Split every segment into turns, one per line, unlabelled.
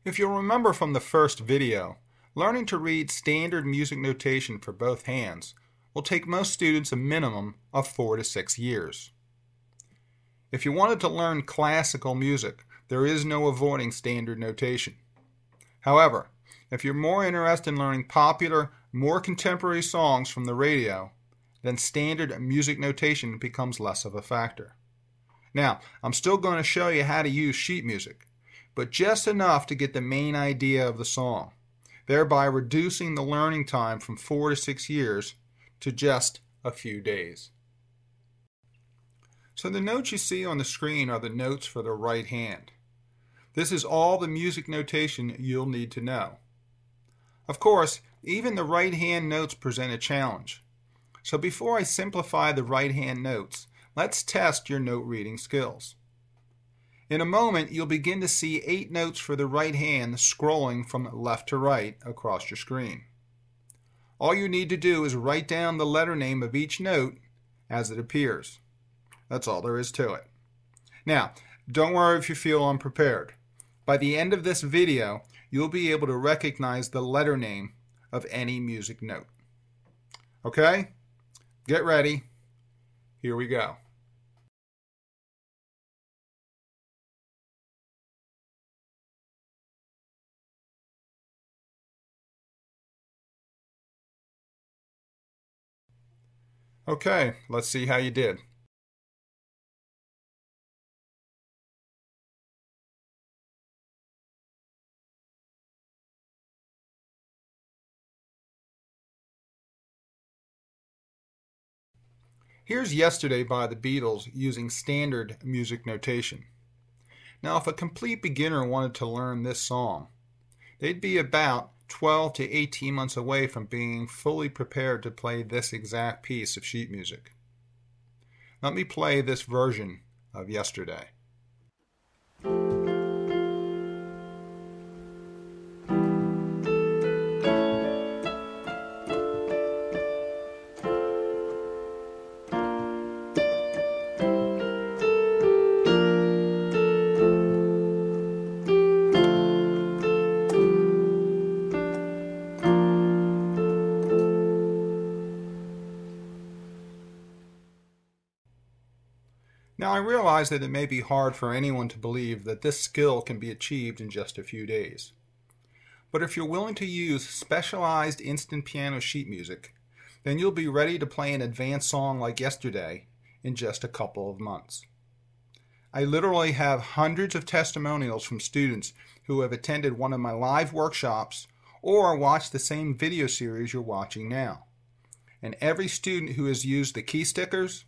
If you'll remember from the first video, learning to read standard music notation for both hands will take most students a minimum of 4 to 6 years. If you wanted to learn classical music, there is no avoiding standard notation. However, if you're more interested in learning popular, more contemporary songs from the radio, then standard music notation becomes less of a factor. Now, I'm still going to show you how to use sheet music, but just enough to get the main idea of the song, thereby reducing the learning time from 4 to 6 years to just a few days. So the notes you see on the screen are the notes for the right hand. This is all the music notation you'll need to know. Of course, even the right hand notes present a challenge. So before I simplify the right hand notes, let's test your note reading skills. In a moment, you'll begin to see 8 notes for the right hand scrolling from left to right across your screen. All you need to do is write down the letter name of each note as it appears. That's all there is to it. Now, don't worry if you feel unprepared. By the end of this video, you'll be able to recognize the letter name of any music note. Okay? Get ready. Here we go. Okay, let's see how you did. Here's Yesterday by the Beatles using standard music notation. Now, if a complete beginner wanted to learn this song, they'd be about 12 to 18 months away from being fully prepared to play this exact piece of sheet music. Let me play this version of Yesterday. Now, I realize that it may be hard for anyone to believe that this skill can be achieved in just a few days. But if you're willing to use specialized instant piano sheet music, then you'll be ready to play an advanced song like Yesterday in just a couple of months. I literally have hundreds of testimonials from students who have attended one of my live workshops or watched the same video series you're watching now. And every student who has used the key stickers,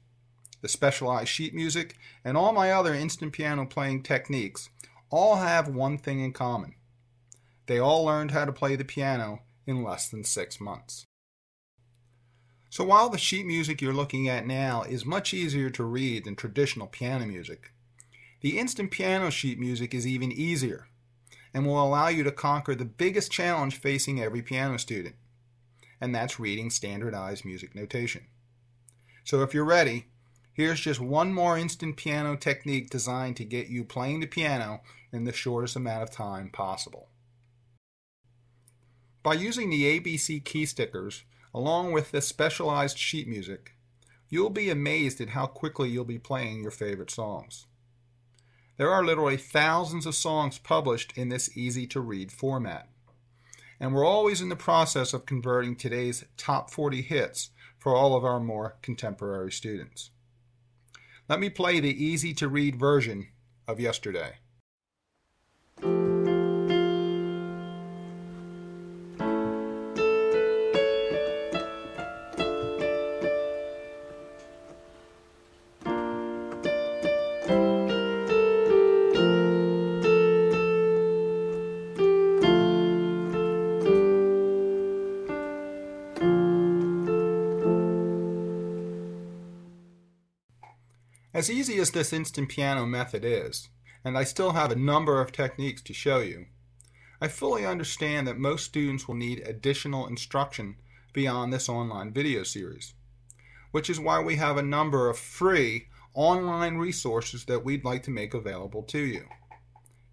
the specialized sheet music, and all my other instant piano playing techniques all have one thing in common. They all learned how to play the piano in less than 6 months. So while the sheet music you're looking at now is much easier to read than traditional piano music, the instant piano sheet music is even easier and will allow you to conquer the biggest challenge facing every piano student, and that's reading standardized music notation. So if you're ready, here's just one more instant piano technique designed to get you playing the piano in the shortest amount of time possible. By using the ABC key stickers, along with this specialized sheet music, you'll be amazed at how quickly you'll be playing your favorite songs. There are literally thousands of songs published in this easy-to-read format, and we're always in the process of converting today's top 40 hits for all of our more contemporary students. Let me play the easy-to-read version of Yesterday. As easy as this instant piano method is, and I still have a number of techniques to show you, I fully understand that most students will need additional instruction beyond this online video series, which is why we have a number of free online resources that we'd like to make available to you.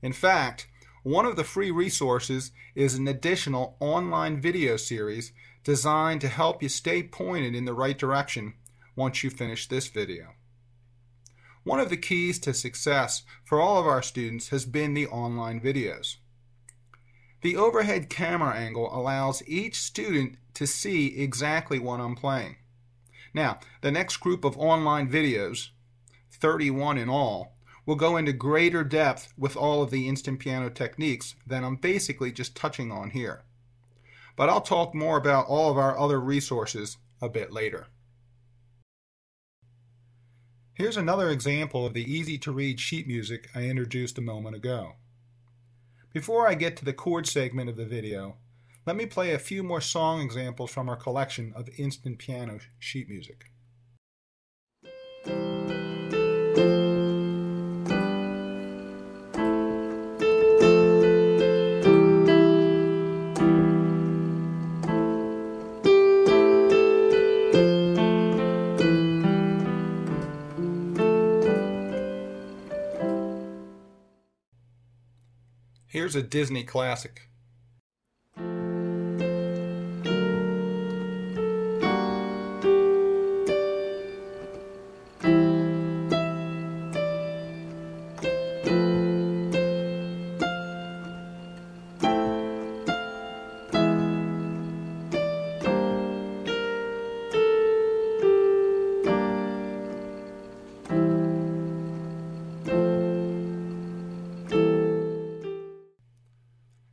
In fact, One of the free resources is an additional online video series designed to help you stay pointed in the right direction once you finish this video. One of the keys to success for all of our students has been the online videos. The overhead camera angle allows each student to see exactly what I'm playing. Now, the next group of online videos, 31 in all, will go into greater depth with all of the instant piano techniques that I'm basically just touching on here. But I'll talk more about all of our other resources a bit later. Here's another example of the easy-to-read sheet music I introduced a moment ago. Before I get to the chord segment of the video, let me play a few more song examples from our collection of instant piano sheet music. Here's a Disney classic.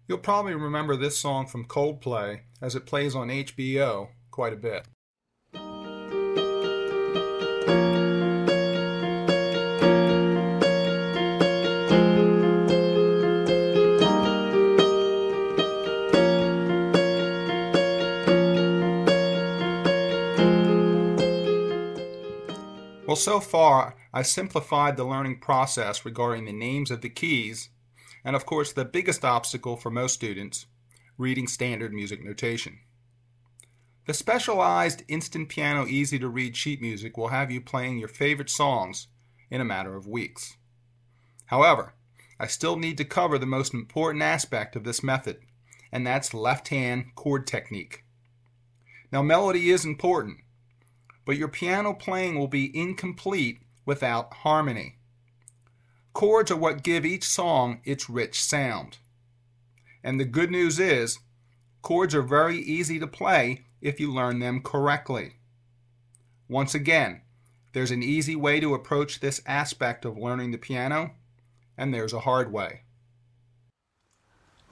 You'll probably remember this song from Coldplay as it plays on HBO quite a bit. Well, so far, I simplified the learning process regarding the names of the keys and of course the biggest obstacle for most students, reading standard music notation. The specialized instant piano easy to read sheet music will have you playing your favorite songs in a matter of weeks. However, I still need to cover the most important aspect of this method, and that's left-hand chord technique. Now, melody is important, but your piano playing will be incomplete without harmony. Chords are what give each song its rich sound. And the good news is, chords are very easy to play if you learn them correctly. Once again, there's an easy way to approach this aspect of learning the piano, and there's a hard way.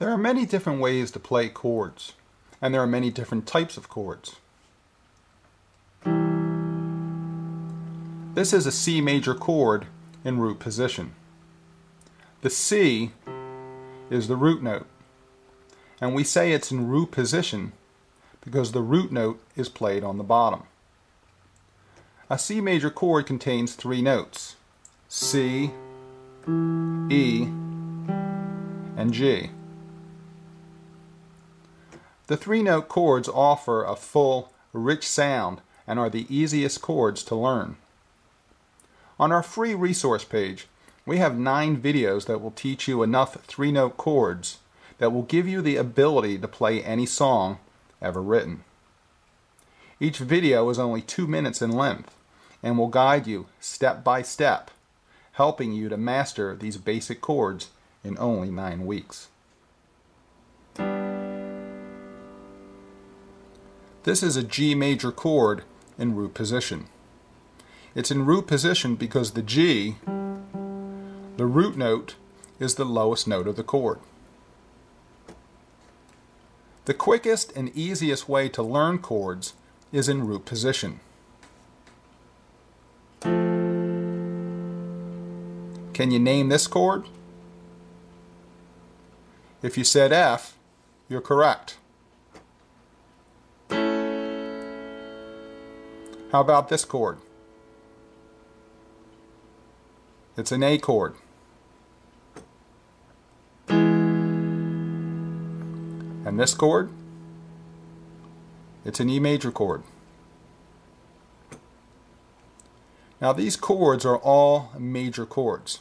There are many different ways to play chords, and there are many different types of chords. This is a C major chord in root position. The C is the root note, and we say it's in root position because the root note is played on the bottom. A C major chord contains three notes, C, E, and G. The three-note chords offer a full, rich sound and are the easiest chords to learn. On our free resource page, we have 9 videos that will teach you enough three-note chords that will give you the ability to play any song ever written. Each video is only 2 minutes in length and will guide you step by step, helping you to master these basic chords in only 9 weeks. This is a G major chord in root position. It's in root position because the G, the root note, is the lowest note of the chord. The quickest and easiest way to learn chords is in root position. Can you name this chord? If you said F, you're correct. How about this chord? It's an A chord. And this chord? It's an E major chord. Now these chords are all major chords.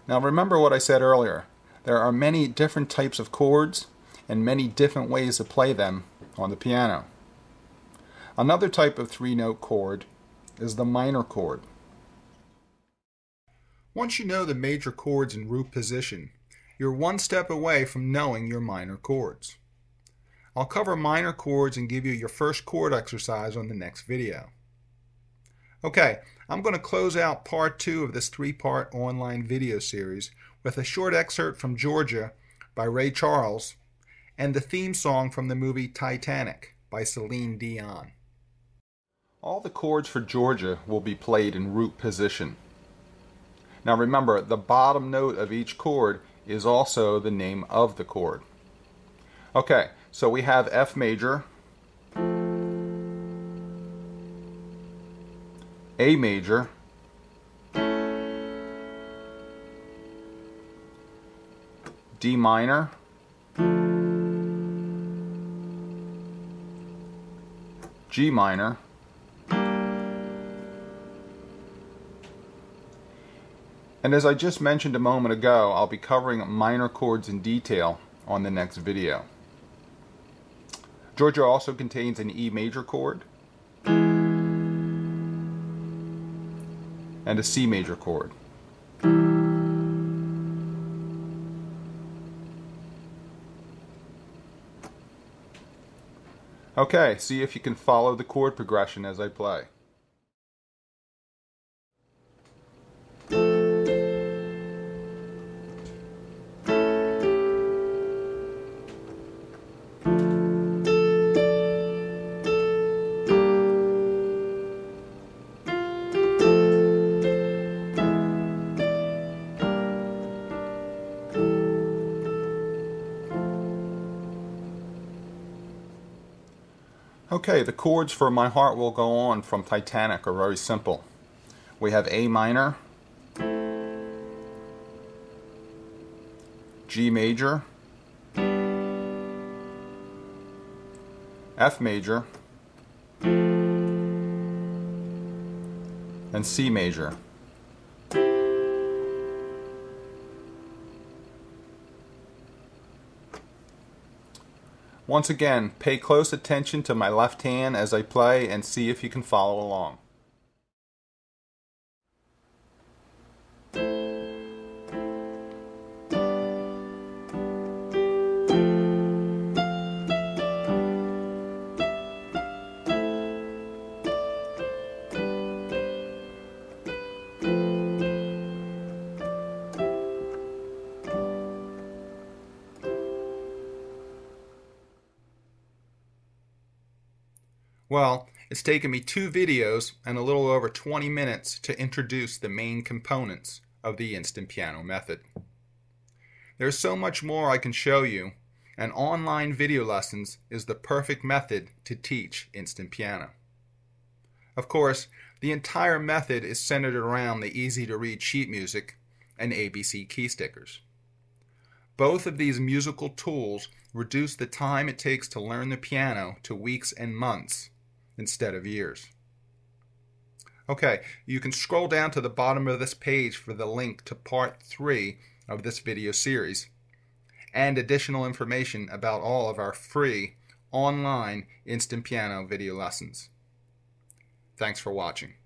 Now remember what I said earlier, There are many different types of chords and many different ways to play them on the piano. Another type of three-note chord is the minor chord. Once you know the major chords in root position, you're one step away from knowing your minor chords. I'll cover minor chords and give you your first chord exercise on the next video. Okay, I'm going to close out part 2 of this 3-part online video series with a short excerpt from Georgia by Ray Charles and the theme song from the movie Titanic by Celine Dion. All the chords for Georgia will be played in root position. Now remember, the bottom note of each chord is also the name of the chord. Okay, so we have F major, A major, D minor, G minor, and as I just mentioned a moment ago, I'll be covering minor chords in detail on the next video. Georgia also contains an E major chord and a C major chord. Okay, see if you can follow the chord progression as I play. Okay, the chords for My Heart Will Go On from Titanic are very simple. We have A minor, G major, F major, and C major. Once again, pay close attention to my left hand as I play and see if you can follow along. Well, it's taken me 2 videos and a little over 20 minutes to introduce the main components of the instant piano method. There's so much more I can show you, and online video lessons is the perfect method to teach instant piano. Of course, the entire method is centered around the easy-to-read sheet music and ABC key stickers. Both of these musical tools reduce the time it takes to learn the piano to weeks and months instead of years. Okay, you can scroll down to the bottom of this page for the link to part 3 of this video series and additional information about all of our free online instant piano video lessons. Thanks for watching.